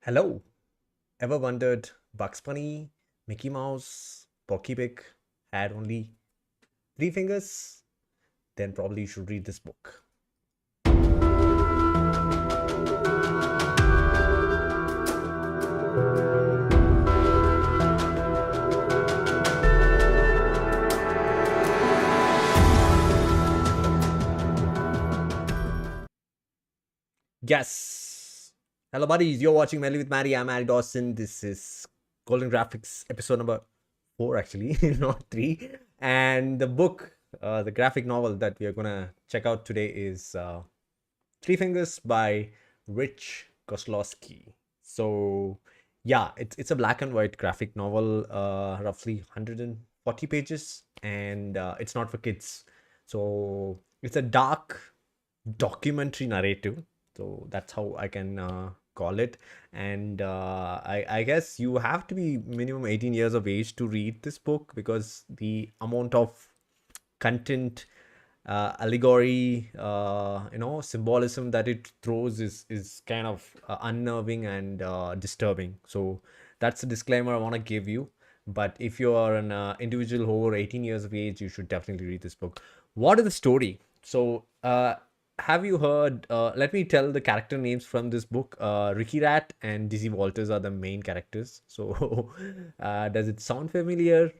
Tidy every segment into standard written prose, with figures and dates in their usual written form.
Hello. Ever wondered Bugs Bunny, Mickey Mouse, Porky Pig had only three fingers? Then probably you should read this book. Yes. Hello, buddies. You're watching Melly with Maddie. I'm Maddie Dawson. This is Golden Graphics episode number 4, actually, not 3. And the book, the graphic novel that we are going to check out today is Three Fingers by Rich Koslowski. So, yeah, it's a black and white graphic novel, roughly 140 pages, and it's not for kids. So, it's a dark documentary narrative. So, that's how I can call it. And I guess you have to be minimum 18 years of age to read this book because the amount of content, allegory, symbolism that it throws is kind of unnerving and disturbing. So that's a disclaimer I want to give you. But if you are an individual over 18 years of age, you should definitely read this book. What is the story? So have you heard? Let me tell the character names from this book. Ricky Rat and Dizzy Walters are the main characters. So, does it sound familiar?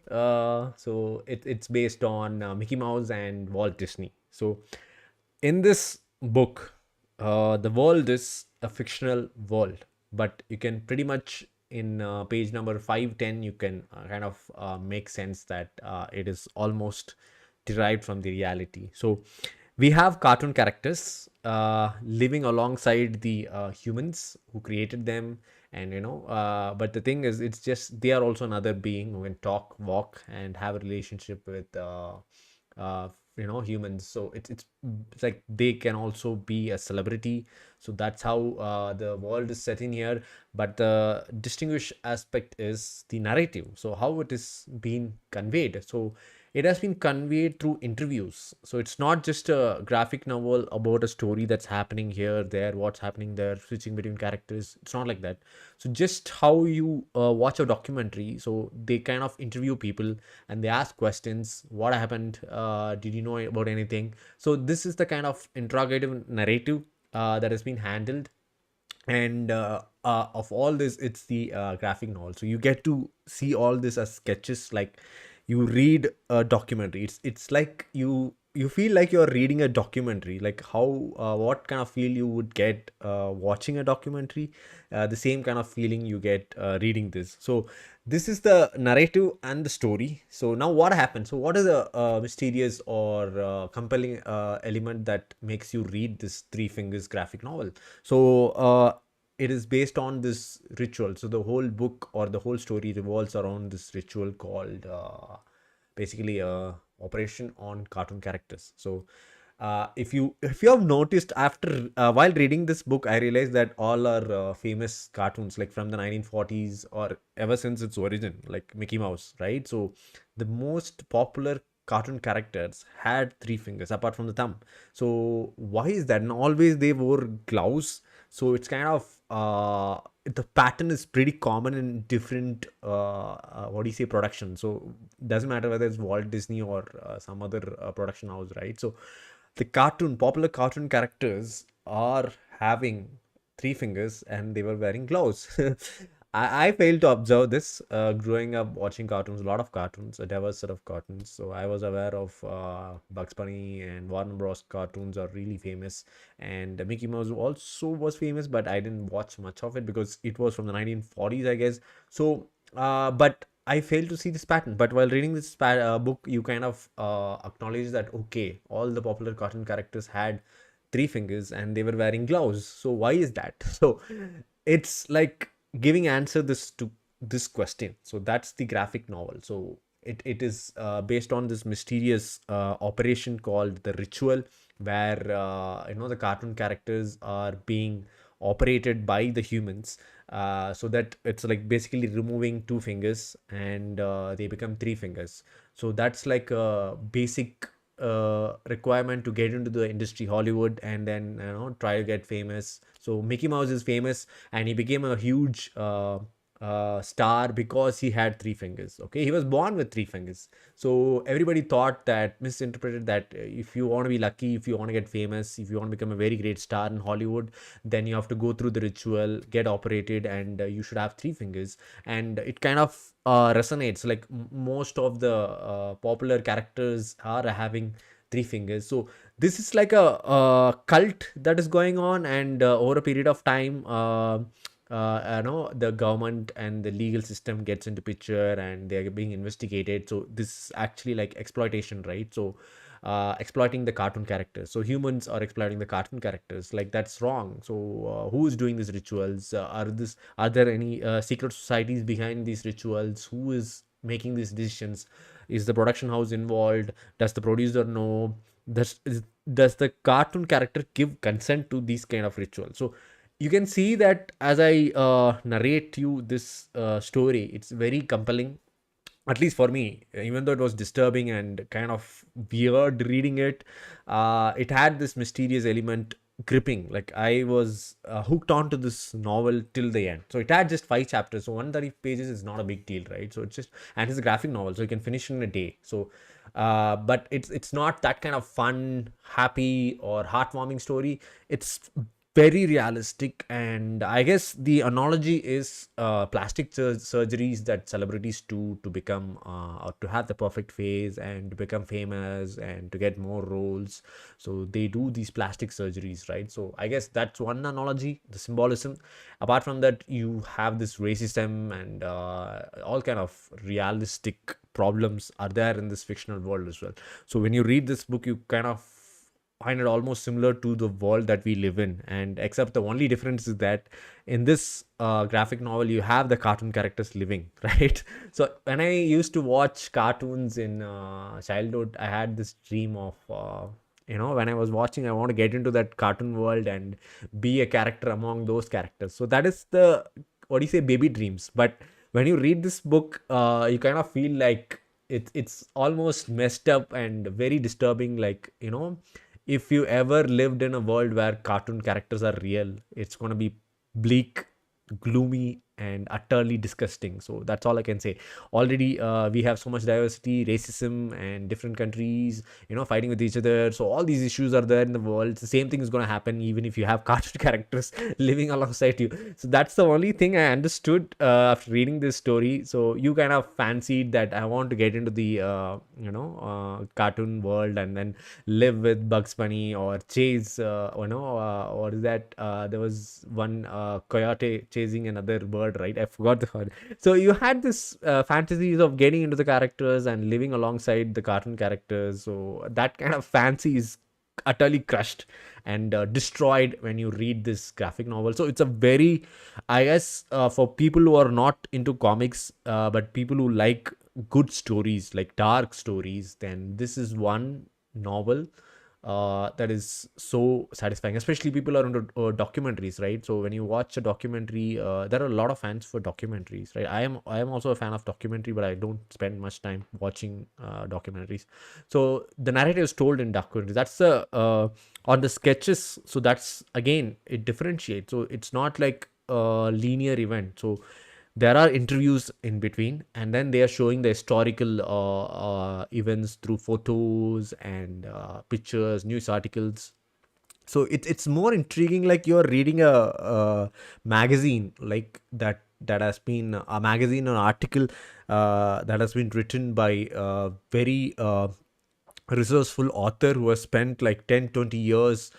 It's based on Mickey Mouse and Walt Disney. So, in this book, the world is a fictional world, but you can pretty much in page number 510 you can kind of make sense that it is almost derived from the reality. So we have cartoon characters living alongside the humans who created them, and but the thing is, it's just they are also another being who can talk, walk, and have a relationship with uh, humans. So it's like they can also be a celebrity. So that's how the world is set in here. But the distinguished aspect is the narrative, so how it is being conveyed. So it has been conveyed through interviews. So it's not just a graphic novel about a story that's happening here, there, what's happening there, switching between characters. It's not like that. So just how you watch a documentary. So they kind of interview people and they ask questions. What happened? Did you know about anything? So this is the kind of interrogative narrative that has been handled. And of all this, it's the graphic novel. So you get to see all this as sketches, like you read a documentary. It's like you feel like you're reading a documentary, like how what kind of feel you would get watching a documentary, the same kind of feeling you get reading this. So this is the narrative and the story. So now what happens? So what is the mysterious or compelling element that makes you read this Three Fingers graphic novel? So it is based on this ritual. So the whole book or the whole story revolves around this ritual called basically operation on cartoon characters. So if you have noticed, after while reading this book, I realized that all are famous cartoons, like from the 1940s or ever since its origin, like Mickey Mouse, right? So the most popular cartoon characters had three fingers apart from the thumb. So why is that? And always they wore gloves. So it's kind of the pattern is pretty common in different what do you say, production. So doesn't matter whether it's Walt Disney or some other production house, right? So the popular cartoon characters are having three fingers and they were wearing gloves. I failed to observe this growing up watching cartoons, a lot of cartoons, a diverse set of cartoons. So I was aware of Bugs Bunny and Warner Bros. Cartoons are really famous, and Mickey Mouse also was famous, but I didn't watch much of it because it was from the 1940s, I guess. So, but I failed to see this pattern. But while reading this book, you kind of acknowledge that okay, all the popular cartoon characters had three fingers and they were wearing gloves. So why is that? So it's like giving answer this to this question. So that's the graphic novel. So it is based on this mysterious operation called the ritual, where the cartoon characters are being operated by the humans, so that it's like basically removing two fingers and they become three fingers. So that's like a basic requirement to get into the industry, Hollywood, and then try to get famous. So Mickey Mouse is famous, and he became a huge star because he had three fingers. Okay, he was born with three fingers. So everybody thought that, misinterpreted that, if you want to be lucky, if you want to get famous, if you want to become a very great star in Hollywood, then you have to go through the ritual, get operated, and you should have three fingers. And it kind of resonates. Like most of the popular characters are having three fingers. So this is like a cult that is going on, and over a period of time, the government and the legal system gets into picture, and they're being investigated. So this is actually like exploitation, right? So exploiting the cartoon characters. So humans are exploiting the cartoon characters. Like, that's wrong. So who is doing these rituals? Are there any secret societies behind these rituals? Who is making these decisions? Is the production house involved? Does the producer know? Does the cartoon character give consent to these kind of rituals? So you can see that as I narrate you this story, it's very compelling, at least for me. Even though it was disturbing and kind of weird reading it, it had this mysterious element gripping. Like, I was hooked onto this novel till the end. So it had just 5 chapters, so 130 pages is not a big deal, right? So it's just, and it's a graphic novel, so you can finish in a day. So but it's not that kind of fun, happy, or heartwarming story. It's very realistic, and I guess the analogy is plastic surgeries that celebrities do to become or to have the perfect face and to become famous and to get more roles. So they do these plastic surgeries, right? So I guess that's one analogy, the symbolism. Apart from that, you have this racism and all kind of realistic problems are there in this fictional world as well. So when you read this book, you kind of find it almost similar to the world that we live in, and except the only difference is that in this graphic novel you have the cartoon characters living, right? So when I used to watch cartoons in childhood, I had this dream of when I was watching, I want to get into that cartoon world and be a character among those characters. So that is the, what do you say, baby dreams. But when you read this book, you kind of feel like it's almost messed up and very disturbing. Like, if you ever lived in a world where cartoon characters are real, it's going to be bleak, gloomy, and utterly disgusting. So that's all I can say. Already we have so much diversity, racism, and different countries fighting with each other. So all these issues are there in the world. The same thing is going to happen even if you have cartoon characters living alongside you. So that's the only thing I understood after reading this story. So you kind of fancied that I want to get into the cartoon world and then live with Bugs Bunny, or chase or is that there was one coyote chasing another bird, right? I forgot the word. So you had this fantasies of getting into the characters and living alongside the cartoon characters. So that kind of fancy is utterly crushed and destroyed when you read this graphic novel. So it's a very, I guess, for people who are not into comics, but people who like good stories, like dark stories, then this is one novel that is so satisfying. Especially people are into documentaries, right? So when you watch a documentary, there are a lot of fans for documentaries, right? I am also a fan of documentary, but I don't spend much time watching documentaries. So the narrative is told in documentaries. That's the on the sketches. So that's, again, it differentiates. So it's not like a linear event. So there are interviews in between, and then they are showing the historical events through photos and pictures, news articles. So it's more intriguing, like you're reading a magazine, like that has been a magazine or article that has been written by a very resourceful author who has spent like 10-20 years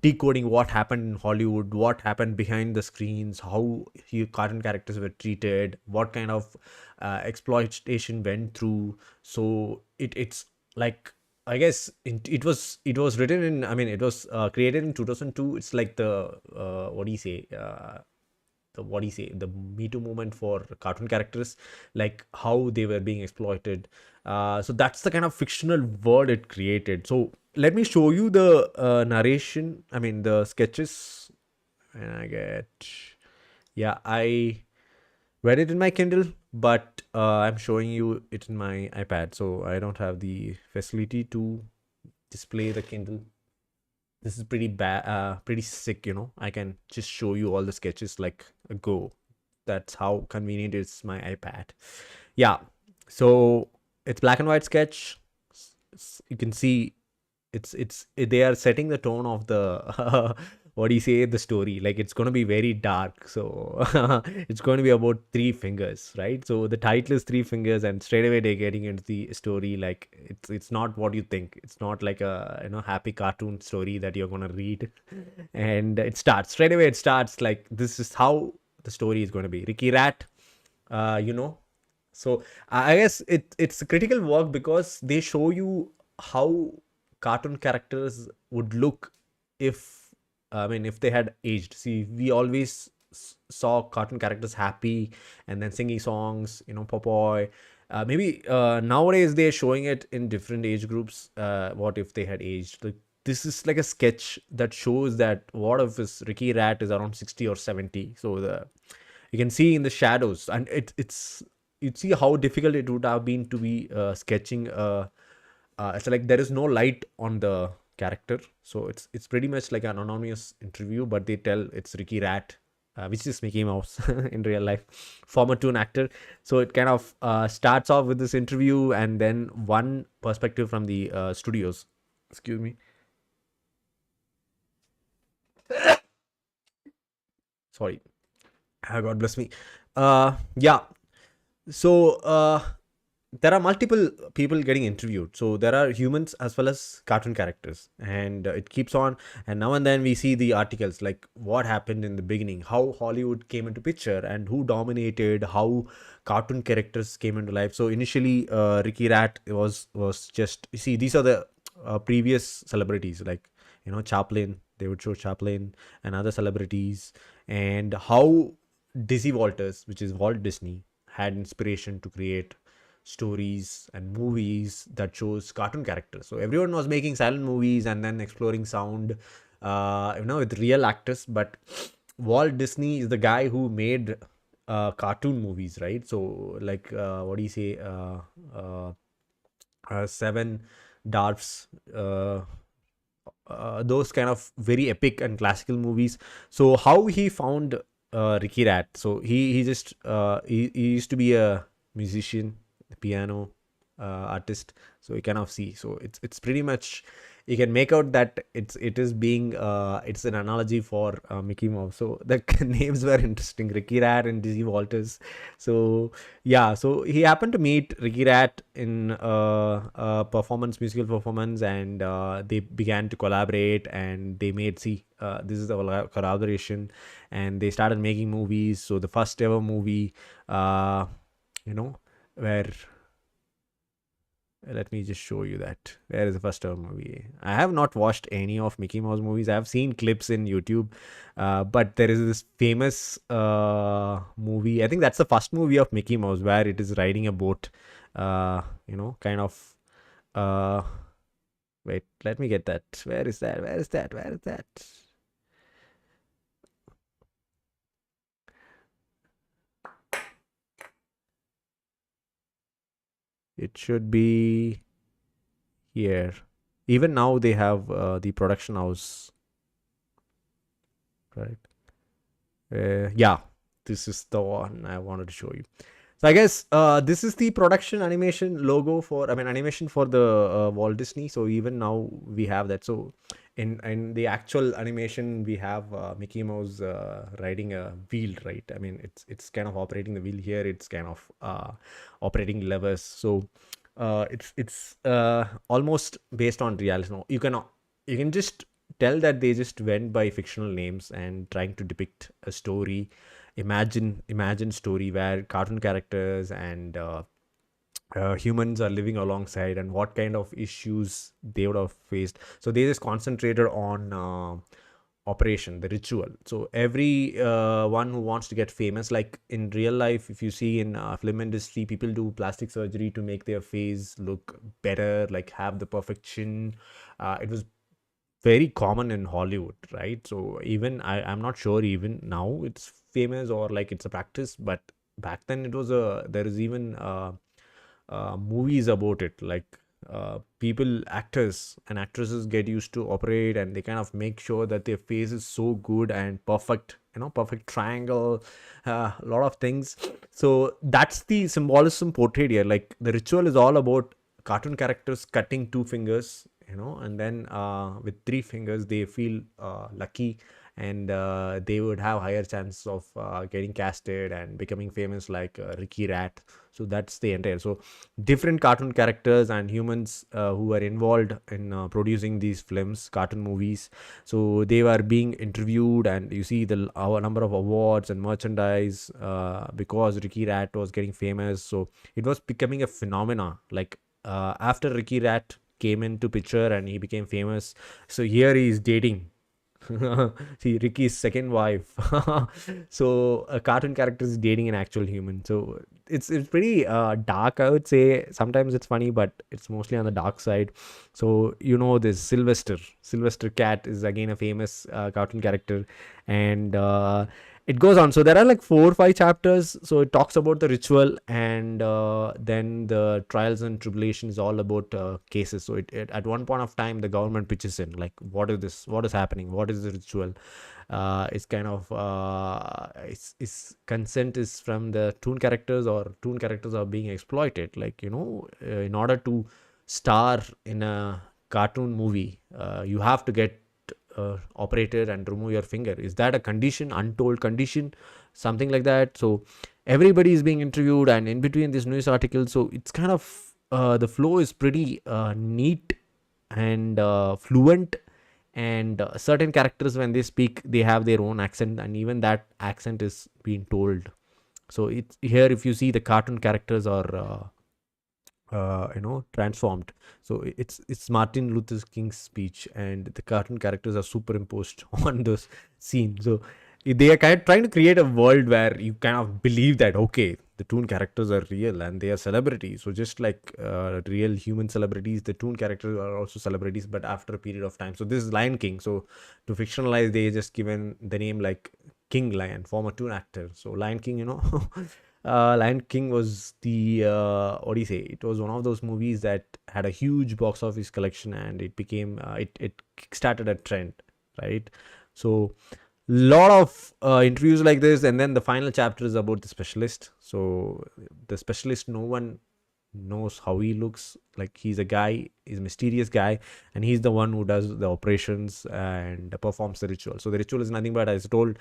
decoding what happened in Hollywood, what happened behind the screens, how cartoon characters were treated, what kind of exploitation went through. So it's like, I guess it was written in, I mean, it was created in 2002. It's like the what do you say? The Me Too movement for cartoon characters, like how they were being exploited. So that's the kind of fictional world it created. So let me show you the narration. I mean, the sketches. And I get, yeah, I read it in my Kindle, but I'm showing you it in my iPad, so I don't have the facility to display the Kindle. This is pretty bad, pretty sick, you know. I can just show you all the sketches like a go. That's how convenient is my iPad. Yeah, so it's black and white sketch. You can see they are setting the tone of the what do you say, the story, like it's going to be very dark. So it's going to be about three fingers, right? So the title is three fingers, and straight away they're getting into the story. Like it's not what you think. It's not like a, you know, happy cartoon story that you're going to read. And it starts straight away. It starts like this is how the story is going to be. Ricky Rat, you know. So I guess it's a critical work because they show you how cartoon characters would look if, I mean, if they had aged. See, we always saw cartoon characters happy and then singing songs, you know, Popoy. Maybe nowadays they're showing it in different age groups. What if they had aged? Like, this is like a sketch that shows that what if this Ricky Rat is around 60 or 70. So the you can see in the shadows, and it's you see how difficult it would have been to be sketching it's like there is no light on the character, so it's pretty much like an anonymous interview, but they tell it's Ricky Rat, which is Mickey Mouse in real life, former toon actor. So it kind of starts off with this interview, and then one perspective from the studios. Excuse me. Sorry. God bless me. Yeah. So there are multiple people getting interviewed. So there are humans as well as cartoon characters, and it keeps on. And now and then we see the articles like what happened in the beginning, how Hollywood came into picture, and who dominated, how cartoon characters came into life. So initially, Ricky Rat was just, you see, these are the previous celebrities, like, you know, Chaplin. They would show Chaplin and other celebrities, and how Dizzy Walters, which is Walt Disney, had inspiration to create stories and movies that shows cartoon characters. So everyone was making silent movies and then exploring sound, you know, with real actors. But Walt Disney is the guy who made cartoon movies, right? So like, what do you say? Seven Dwarfs. Those kind of very epic and classical movies. So how he found Ricky Rat? So he just he used to be a musician, piano artist. So you kind of see. So it's pretty much, you can make out that it is being it's an analogy for Mickey Mouse. So the names were interesting, Ricky Rat and Dizzy Walters. So yeah, so he happened to meet Ricky Rat in a performance, musical performance, and they began to collaborate, and they made, see, this is a collaboration, and they started making movies. So the first ever movie, you know, where, let me just show you that. Where is the first ever movie? I have not watched any of Mickey Mouse movies. I have seen clips in YouTube, but there is this famous movie. I think that's the first movie of Mickey Mouse where it is riding a boat. You know, kind of. Uh, wait, let me get that. Where is that? Where is that? Where is that? It should be here. Even now they have the production house, right? Yeah, this is the one I wanted to show you. So I guess this is the production animation logo for, I mean, animation for the Walt Disney. So even now we have that. So in the actual animation we have Mickey Mouse riding a wheel, right? I mean, it's kind of operating the wheel. Here it's kind of operating levers. So it's almost based on reality. No, you can just tell that they just went by fictional names and trying to depict a story, imagine story where cartoon characters and humans are living alongside, and what kind of issues they would have faced. So they just concentrated on operation, the ritual. So every one who wants to get famous, like in real life, if you see in film industry, people do plastic surgery to make their face look better, like have the perfect chin. It was very common in Hollywood, right? So even I'm not sure even now it's famous or like it's a practice, but back then it was a there is even movies about it, like people, actors and actresses get used to operate, and they kind of make sure that their face is so good and perfect, perfect triangle, a lot of things. So that's the symbolism portrayed here. Like the ritual is all about cartoon characters cutting two fingers, and then with three fingers they feel lucky, and they would have higher chance of getting casted and becoming famous, like Ricky Rat. So that's the entire. So different cartoon characters and humans who were involved in producing these films, cartoon movies. So they were being interviewed, and you see the our number of awards and merchandise because Ricky Rat was getting famous. So it was becoming a phenomena. Like after Ricky Rat came into picture and he became famous, so here he is dating see Ricky's second wife. So a cartoon character is dating an actual human. So it's pretty dark, I would say. Sometimes it's funny, but it's mostly on the dark side. So this Sylvester Cat is again a famous cartoon character, and it goes on. So there are like 4 or 5 chapters. So it talks about the ritual, and then the trials and tribulations, all about cases. So it at one point of time the government pitches in, like, what is this, what is happening, what is the ritual. It's kind of it's consent is from the toon characters, or toon characters are being exploited, like in order to star in a cartoon movie, you have to get operated and remove your finger. Is that a condition, untold condition, something like that? So everybody is being interviewed, and in between this news article, so it's kind of the flow is pretty neat and fluent, and certain characters, when they speak, they have their own accent, and even that accent is being told. So it's here, if you see, the cartoon characters are transformed. So it's Martin Luther King's speech, and the cartoon characters are superimposed on those scenes. So they are kind of trying to create a world where you kind of believe that, okay, the toon characters are real and they are celebrities. So just like real human celebrities, the toon characters are also celebrities, but after a period of time. So this is Lion King. So to fictionalize, they just given the name like King Lion, former toon actor. So Lion King, Lion King was the what do you say? It was one of those movies that had a huge box office collection, and it became it kickstarted a trend, right? So lot of interviews like this, and then the final chapter is about the specialist. So the specialist, no one knows how he looks. Like, he's a guy, he's a mysterious guy, and he's the one who does the operations and performs the ritual. So the ritual is nothing but, as I told,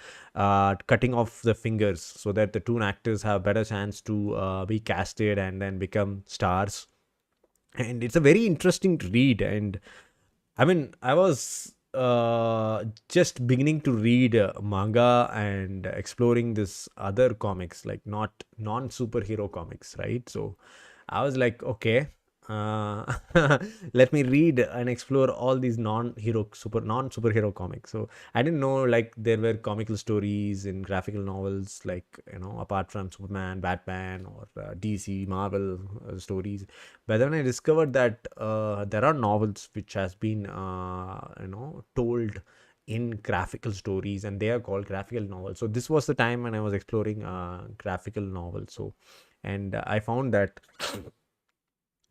cutting off the fingers, so that the two actors have better chance to be casted and then become stars. And it's a very interesting read. And I mean, I was just beginning to read manga and exploring this other comics, like not non superhero comics, right? So I was like, okay, uh, let me read and explore all these non superhero comics. So I didn't know, like, there were comical stories in graphical novels, like, apart from Superman, Batman, or DC, Marvel stories. But then I discovered that there are novels which has been told in graphical stories, and they are called graphical novels. So this was the time when I was exploring graphical novels. So, and I found that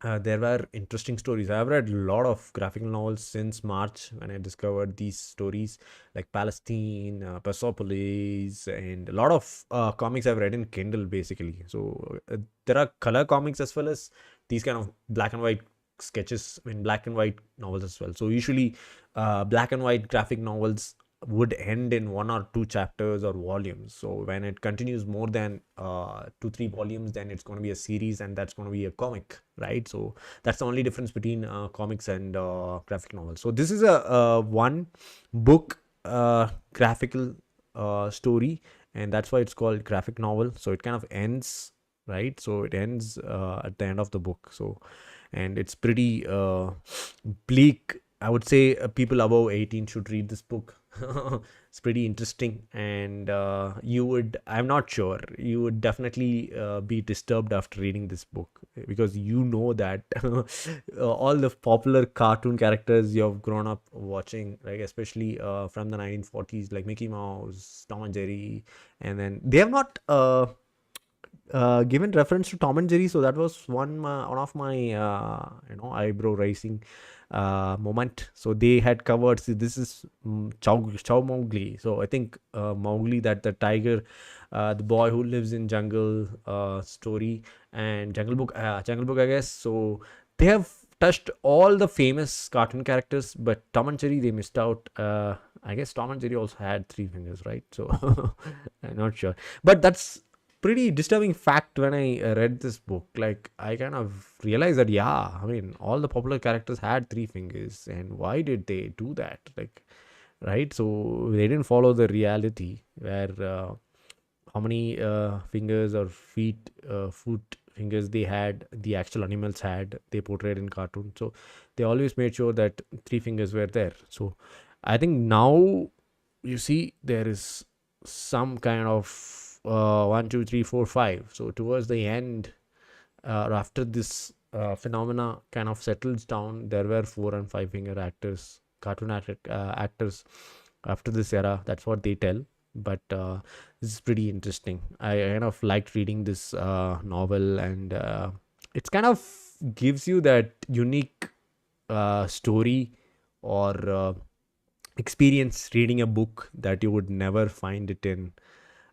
there were interesting stories. I've read a lot of graphical novels since March, when I discovered these stories, like Palestine, Persepolis, and a lot of comics I've read in Kindle, basically. So there are color comics as well as these kind of black and white sketches in black and white novels as well. So usually black and white graphic novels would end in 1 or 2 chapters or volumes. So when it continues more than 2-3 volumes, then it's going to be a series, and that's going to be a comic, right? So that's the only difference between comics and graphic novels. So this is a one book graphical story, and that's why it's called graphic novel. So it kind of ends, right? So it ends at the end of the book. So, and it's pretty bleak. I would say people above 18 should read this book. It's pretty interesting, and I'm not sure, you would definitely be disturbed after reading this book, because that all the popular cartoon characters you have grown up watching, like especially from the 1940s, like Mickey Mouse, Tom and Jerry, and then they have not given reference to Tom and Jerry, so that was one of my eyebrow raising moment. So they had covered. See, this is Chow Mowgli. So I think Mowgli, that the tiger, the boy who lives in jungle story, and Jungle Book, I guess. So they have touched all the famous cartoon characters, but Tom and Jerry, they missed out. I guess Tom and Jerry also had three fingers, right? So I'm not sure, but that's pretty disturbing fact when I read this book. Like, I kind of realized that, yeah, I mean, all the popular characters had three fingers, and why did they do that? Like, right? So they didn't follow the reality where how many fingers or foot fingers they had, the actual animals had, they portrayed in cartoon. So they always made sure that three fingers were there. So I think now you see there is some kind of 1, 2, 3, 4, 5. So towards the end, after this phenomena kind of settles down, there were 4 and 5 finger actors, actors after this era. That's what they tell. But this is pretty interesting. I kind of liked reading this novel, and it's kind of gives you that unique story or experience reading a book that you would never find it in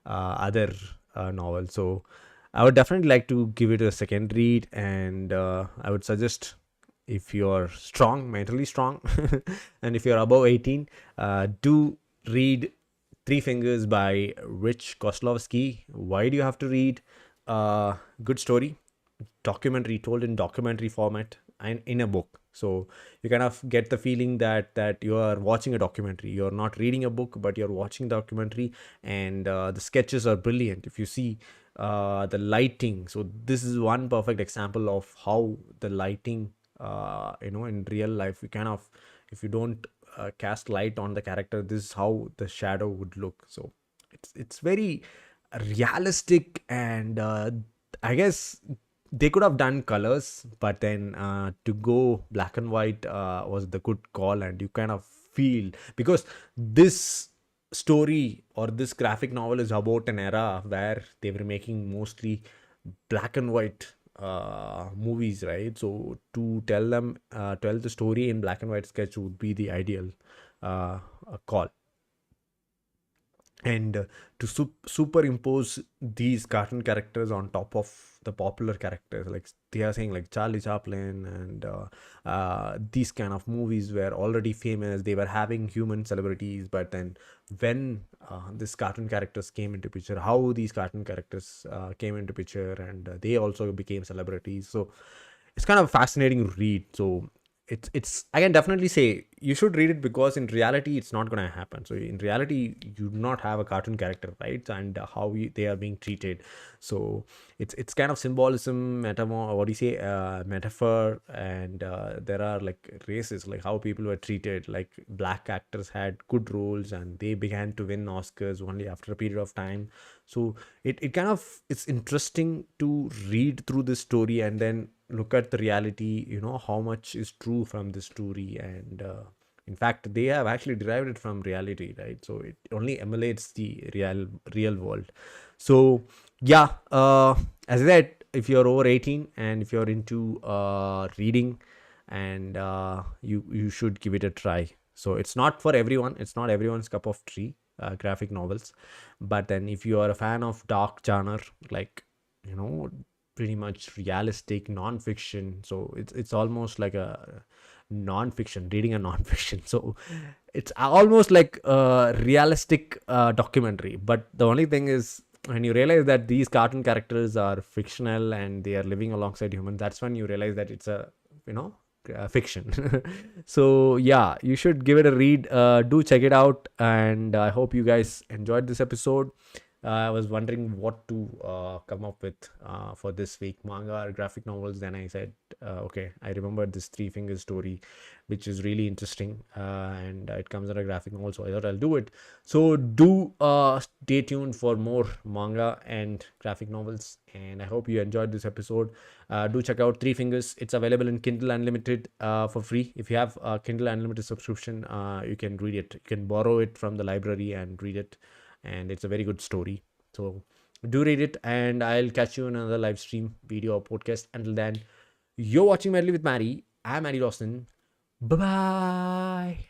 other novels. So I would definitely like to give it a second read, and I would suggest, if you're strong, mentally strong, and if you're above 18, do read Three Fingers by Rich Koslowski. Why do you have to read a good story, documentary, told in documentary format, and in a book? So you kind of get the feeling that you are watching a documentary. You're not reading a book, but you're watching documentary, and the sketches are brilliant. If you see the lighting, so this is one perfect example of how the lighting, in real life, you kind of, if you don't cast light on the character, this is how the shadow would look. So it's very realistic, and I guess they could have done colors, but then to go black and white was the good call. And you kind of feel, because this story or this graphic novel is about an era where they were making mostly black and white movies, right? So to tell the story in black and white sketch would be the ideal call. And to superimpose these cartoon characters on top of the popular characters, like they are saying, like Charlie Chaplin, and these kind of movies were already famous. They were having human celebrities, but then when these cartoon characters came into picture, how these cartoon characters came into picture, and they also became celebrities. So it's kind of fascinating read. So it's I can definitely say you should read it, because in reality it's not going to happen. So in reality you do not have a cartoon character, right? And they are being treated. So it's kind of symbolism, what do you say, metaphor. And there are like races, like how people were treated. Like black actors had good roles, and they began to win Oscars only after a period of time. So it kind of, it's interesting to read through this story and then look at the reality, how much is true from this story. And in fact, they have actually derived it from reality, right? So it only emulates the real world. So yeah, as I said, if you're over 18 and if you're into reading, and you should give it a try. So it's not for everyone, it's not everyone's cup of tea, graphic novels. But then if you are a fan of dark genre, like, pretty much realistic non-fiction, so it's almost like a non-fiction reading a non-fiction. So it's almost like a realistic documentary. But the only thing is, when you realize that these cartoon characters are fictional and they are living alongside humans, that's when you realize that it's a, fiction. So yeah, you should give it a read. Do check it out, and I hope you guys enjoyed this episode. I was wondering what to come up with for this week, manga or graphic novels. Then I said, okay, I remembered this Three Fingers story, which is really interesting, and it comes in a graphic novel, so I thought I'll do it. So do stay tuned for more manga and graphic novels, and I hope you enjoyed this episode. Do check out Three Fingers. It's available in Kindle Unlimited for free. If you have a Kindle Unlimited subscription, you can read it. You can borrow it from the library and read it, and it's a very good story. So Do read it, and I'll catch you in another live stream, video, or podcast. Until then, you're watching Medley with Maddie. I'm Maddie Dawson. Bye bye.